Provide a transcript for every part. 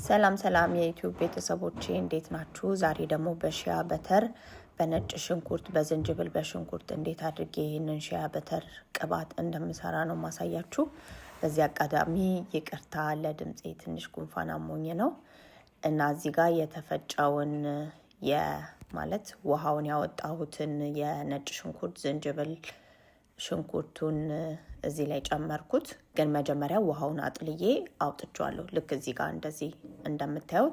ሰላም ሰላም የዩቲዩብ ቤተሰቦቼ እንዴት ናችሁ? ዛሬ ደግሞ በሺያ በተር በነጭ ሽንኩርት በዝንጅብል በሽንኩርት እንዴት አድርጌ ይሄንን ሺያ በተር ቅባት እንደምሰራ ነው ማሳያችሁ። በዚህ አጋጣሚ ይቅርታ ለድምጼ ትንሽ ጉንፋን አሞኝ ነው እና እዚህ ጋር የተፈጨውን ማለት ውሃውን ያወጣሁትን የነጭ ሽንኩርት ዝንጅብል ሽንኩርቱን እዚህ ላይ ጨመርኩት። ግን መጀመሪያ ውሃውን አጥልዬ አውጥቻለሁ። ልክ እዚህ ጋር እንደዚህ እንደምታዩ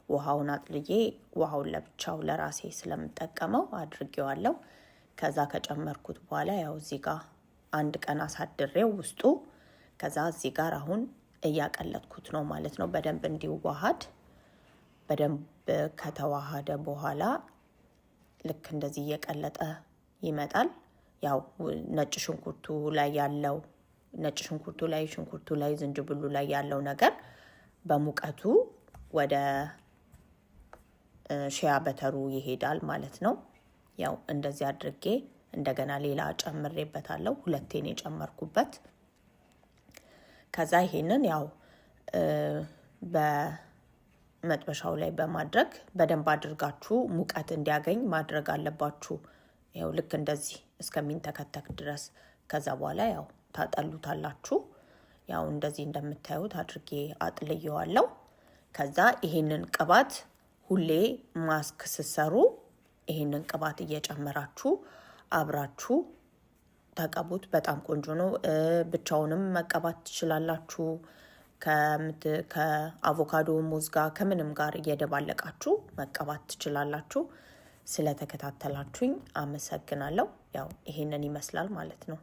ውሃውን አጥልዬ ውሃውን ለብቻው ለራሴ ስለምጠቀመው አድርጌዋለሁ። ከዛ ከጨመርኩት በኋላ ያው እዚህ ጋር አንድ ቀን አሳድሬው ውስጡ ከዛ እዚህ ጋር አሁን እያቀለጥኩት ነው ማለት ነው። በደንብ እንዲዋሃድ በደንብ ከተዋሃደ በኋላ ልክ እንደዚህ እየቀለጠ ይመጣል። ያው ነጭ ሽንኩርቱ ላይ ዝንጅብሉ ላይ ያለው ነገር በሙቀቱ ወደ ሺያ በተሩ ይሄዳል ማለት ነው። ያው እንደዚህ አድርጌ እንደገና ሌላ ጨምሬበታለሁ። ሁለቴን የጨመርኩበት። ከዛ ይሄንን ያው በመጥበሻው ላይ በማድረግ በደንብ አድርጋችሁ ሙቀት እንዲያገኝ ማድረግ አለባችሁ። ያው ልክ እንደዚህ እስከሚንተከተክ ድረስ። ከዛ በኋላ ያው ታጠሉታላችሁ። ያው እንደዚህ እንደምታዩት አድርጌ አጥልየዋለሁ። ከዛ ይሄንን ቅባት ሁሌ ማስክ ስትሰሩ ይሄንን ቅባት እየጨመራችሁ አብራችሁ ተቀቡት። በጣም ቆንጆ ነው። ብቻውንም መቀባት ትችላላችሁ። ከአቮካዶ ሙዝ ጋር ከምንም ጋር እየደባለቃችሁ መቀባት ትችላላችሁ። ስለተከታተላችሁኝ አመሰግናለሁ። ያው ይሄንን ይመስላል ማለት ነው።